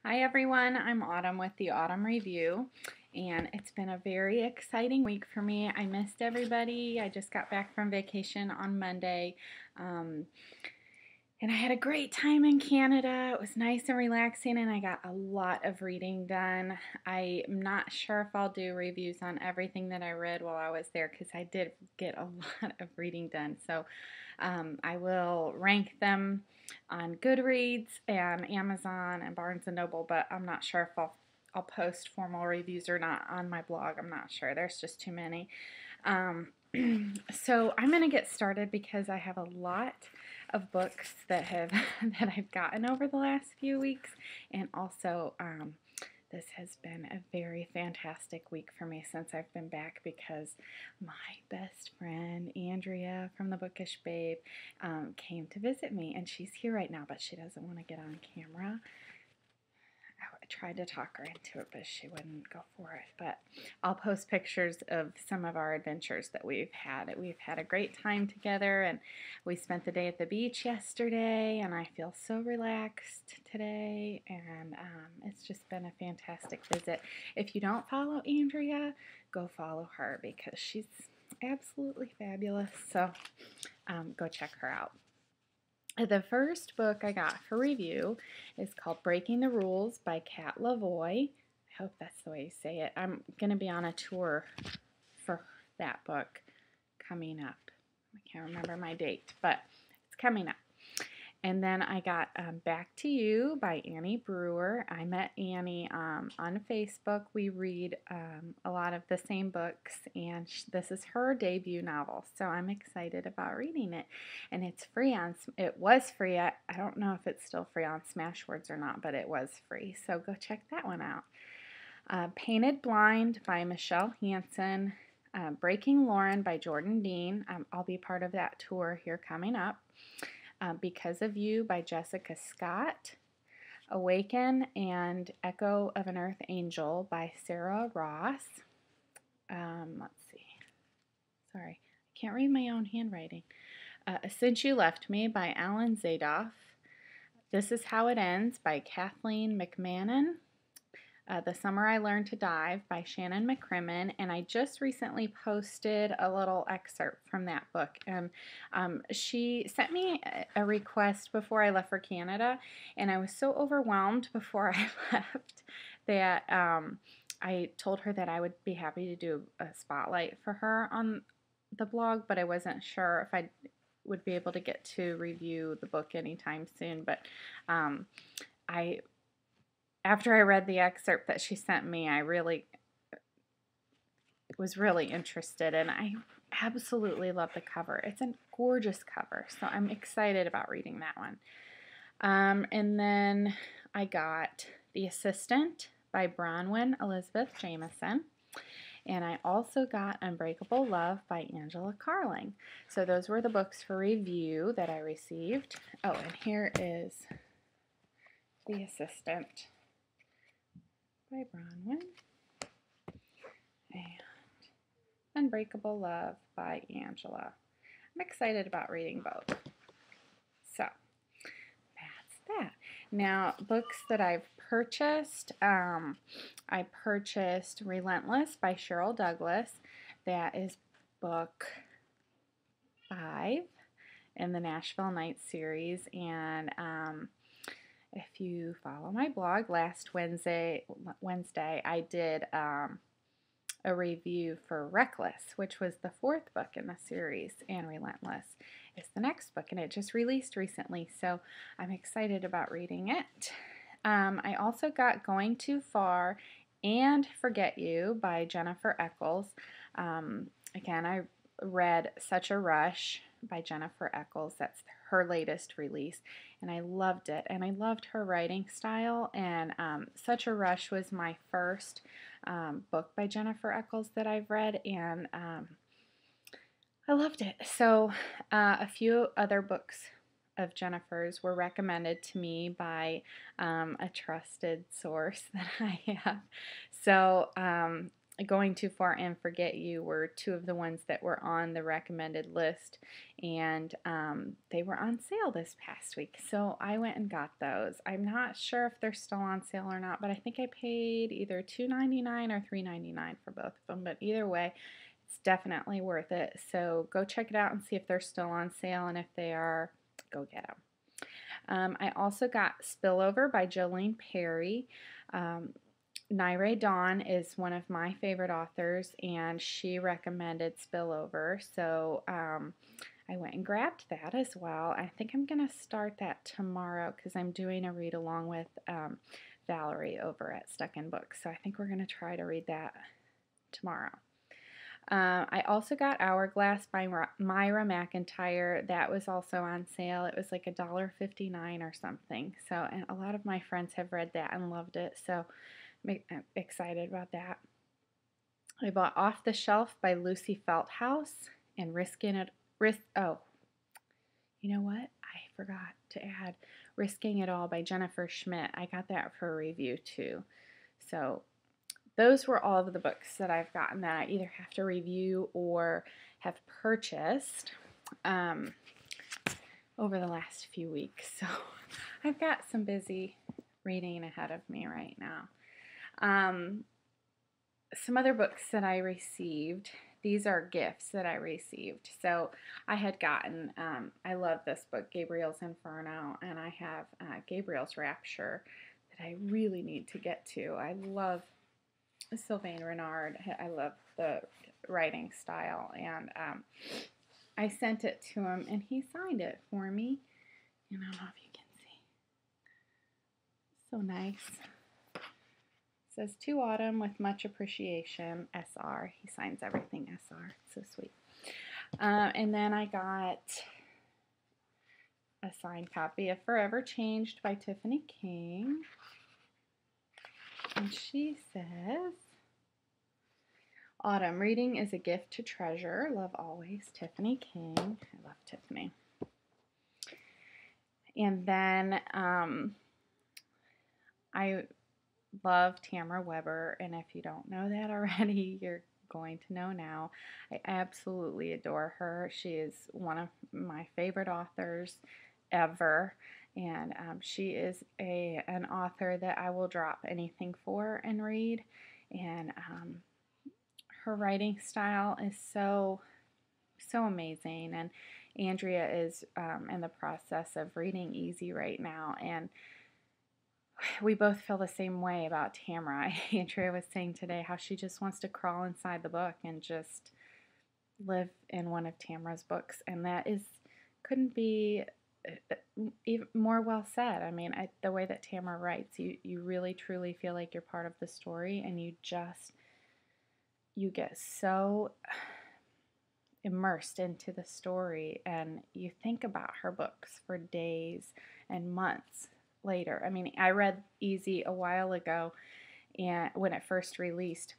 Hi everyone, I'm Autumn with the Autumn Review, and it's been a very exciting week for me. I missed everybody. I just got back from vacation on Monday, um, and I had a great time in Canada. It was nice and relaxing, and I got a lot of reading done. I'm not sure if I'll do reviews on everything that I read while I was there because I did get a lot of reading done. So I will rank them on Goodreads and Amazon and Barnes and Noble, but I'm not sure if I'll post formal reviews or not on my blog. I'm not sure. There's just too many. Um, so I'm going to get started because I have a lot of books that have that I've gotten over the last few weeks, and also this has been a very fantastic week for me since I've been back because my best friend Andrea from the Bookish Babe came to visit me, and she's here right now, but she doesn't want to get on camera. I tried to talk her into it, but she wouldn't go for it. But I'll post pictures of some of our adventures that we've had. We've had a great time together, and we spent the day at the beach yesterday, and I feel so relaxed today, and it's just been a fantastic visit. If you don't follow Andrea, go follow her because she's absolutely fabulous. So go check her out. The first book I got for review is called Breaking the Rules by Kat Lavoie. I hope that's the way you say it. I'm going to be on a tour for that book coming up. I can't remember my date, but it's coming up. And then I got Back to You by Annie Brewer. I met Annie on Facebook. We read a lot of the same books, and this is her debut novel, so I'm excited about reading it. And it's free on, it was free, I don't know if it's still free on Smashwords or not, but it was free, so go check that one out. Painted Blind by Michelle Hansen. Breaking Lauren by Jordan Dean. I'll be part of that tour here coming up. Because of You by Jessica Scott. Awaken and Echo of an Earth Angel by Sarah Ross. Let's see. Sorry, I can't read my own handwriting. Since You Left Me by Alan Zadoff. This Is How It Ends by Kathleen McMahon. The Summer I Learned to Dive by Shannon McCrimmon, and I just recently posted a little excerpt from that book. She sent me a request before I left for Canada, and I was so overwhelmed before I left that I told her that I would be happy to do a spotlight for her on the blog, but I wasn't sure if I would be able to get to review the book anytime soon. But I after I read the excerpt that she sent me, I was really interested, and I absolutely love the cover. It's a gorgeous cover, so I'm excited about reading that one. And then I got The Assistant by Bronwyn Elizabeth Jameson. And I also got Unbreakable Love by Angela Carling. So those were the books for review that I received. Oh, and here is The Assistant by Bronwyn, and Unbreakable Love by Angela. I'm excited about reading both. So that's that. Now, books that I've purchased. I purchased Relentless by Cheryl Douglas. That is book 5 in the Nashville Nights series, and if you follow my blog, last Wednesday I did a review for Reckless, which was the 4th book in the series, and Relentless is the next book, and it just released recently, so I'm excited about reading it. I also got Going Too Far and Forget You by Jennifer Eccles. Again, I read Such a Rush by Jennifer Eccles. That's her latest release, and I loved it, and I loved her writing style, and Such a Rush was my first book by Jennifer Eccles that I've read, and I loved it. So a few other books of Jennifer's were recommended to me by a trusted source that I have. So Going Too Far and Forget You were two of the ones that were on the recommended list, and they were on sale this past week, so I went and got those. I'm not sure if they're still on sale or not, but I think I paid either $2.99 or $3.99 for both of them, but either way, it's definitely worth it. So go check it out and see if they're still on sale, and if they are, go get them. I also got Spillover by Jolene Perry. Naire Dawn is one of my favorite authors, and she recommended Spillover, so I went and grabbed that as well. I think I'm going to start that tomorrow because I'm doing a read along with Valerie over at Stuck in Books, so I think we're going to try to read that tomorrow. I also got Hourglass by Myra McIntyre. That was also on sale. It was like $1.59 or something. So, and a lot of my friends have read that and loved it. So, I'm excited about that. I bought Off the Shelf by Lucy Feldhaus and oh, you know what? I forgot to add Risking It All by Jennifer Schmidt. I got that for a review too. So those were all of the books that I've gotten that I either have to review or have purchased over the last few weeks. So I've got some busy reading ahead of me right now. Some other books that I received. These are gifts that I received. So I had gotten, I love this book, Gabriel's Inferno, and I have Gabriel's Rapture that I really need to get to. I love Sylvain Renard. I love the writing style, and I sent it to him, and he signed it for me. And I don't know if you can see. So nice. It says, "To Autumn with much appreciation, SR." He signs everything SR. It's so sweet. And then I got a signed copy of Forever Changed by Tiffany King. And she says, "Autumn, reading is a gift to treasure. Love always, Tiffany King." I love Tiffany. And then I love Tamara Weber, and if you don't know that already, you're going to know now. I absolutely adore her. She is one of my favorite authors ever, and she is an author that I will drop anything for and read, and her writing style is so amazing, and Andrea is in the process of reading Easy right now, and we both feel the same way about Tamara. Andrea was saying today how she just wants to crawl inside the book and just live in one of Tamara's books, and that couldn't be even more well said. I mean, the way that Tamara writes, you really truly feel like you're part of the story, and you get so immersed into the story, and you think about her books for days and months later. I mean, I read Easy a while ago, and when it first released,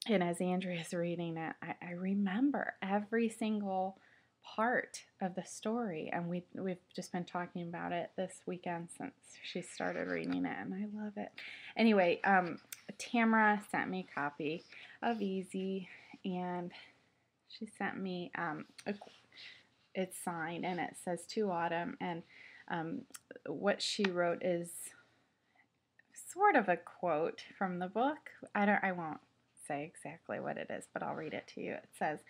and as Andrea's reading it, I remember every single part of the story, and we've just been talking about it this weekend since she started reading it, and I love it. Anyway, Tamara sent me a copy of Easy, and she sent me it's signed, and it says, "To Autumn," and what she wrote is sort of a quote from the book. I won't say exactly what it is, but I'll read it to you. It says,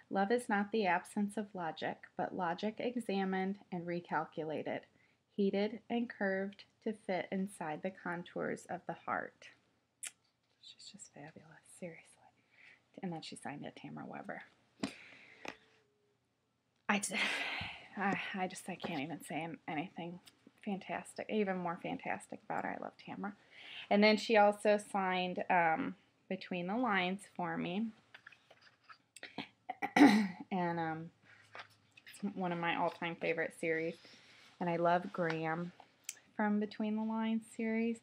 "Love is not the absence of logic, but logic examined and recalculated, heated and curved to fit inside the contours of the heart." She's just fabulous, seriously. And then she signed it, Tamara Weber. I can't even say anything fantastic, even more fantastic about her. I love Tamara. And then she also signed Between the Lines for me. And it's one of my all-time favorite series. And I love Graham from Between the Lines series.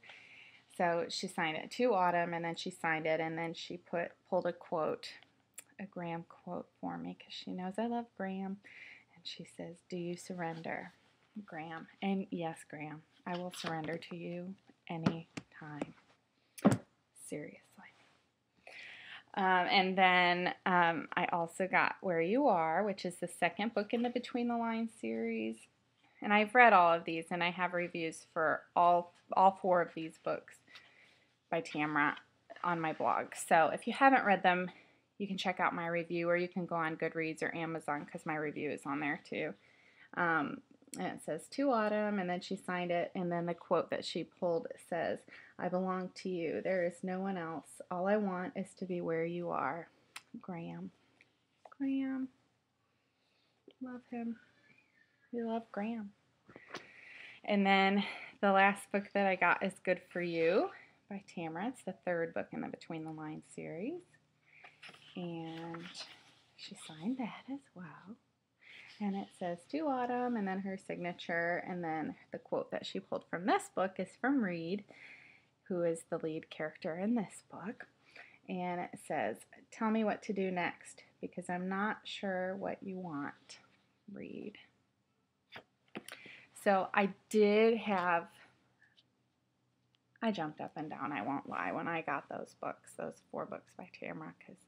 So she signed it, "To Autumn," and then she signed it, and then she pulled a Graham quote for me, because she knows I love Graham. And she says, "Do you surrender, Graham?" And yes, Graham, I will surrender to you any time. Seriously. And then I also got Where You Are, which is the second book in the Between the Lines series. And I've read all of these, and I have reviews for all 4 of these books by Tamra on my blog. So if you haven't read them, you can check out my review, or you can go on Goodreads or Amazon because my review is on there too. And it says, "To Autumn," and then she signed it, and then the quote that she pulled says, "I belong to you. There is no one else. All I want is to be where you are." Graham. Graham. Love him. We love Graham. And then the last book that I got is Good For You by Tamra. It's the 3rd book in the Between the Lines series. And she signed that as well. And it says, "To Autumn," and then her signature, and then the quote that she pulled from this book is from Reed, who is the lead character in this book. And it says, "Tell me what to do next, because I'm not sure what you want, Reed." So I jumped up and down, I won't lie, when I got those books, those 4 books by Tamra, because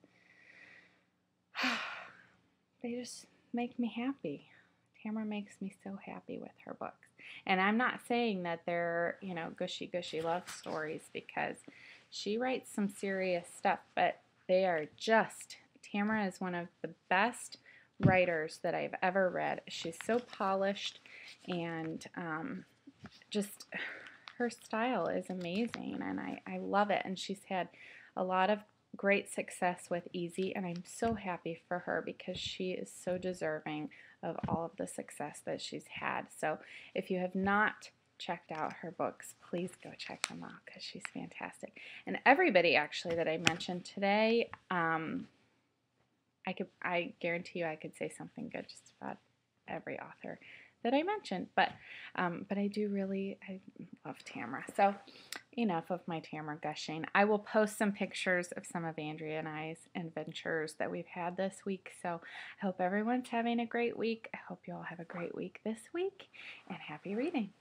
they just make me happy. Tamra makes me so happy with her books. And I'm not saying that they're, gushy love stories, because she writes some serious stuff, but they are Tamra is one of the best writers that I've ever read. She's so polished, and just her style is amazing, and I love it. And she's had a lot of great success with Easy, and I'm so happy for her because she is so deserving of all of the success that she's had. So if you have not checked out her books, please go check them out because she's fantastic. And everybody actually that I mentioned today, I guarantee you I could say something good just about every author that I mentioned, but I love Tamra. So enough of my Tamra gushing. I will post some pictures of some of Andrea and I's adventures that we've had this week. So I hope everyone's having a great week. I hope you all have a great week this week, and happy reading.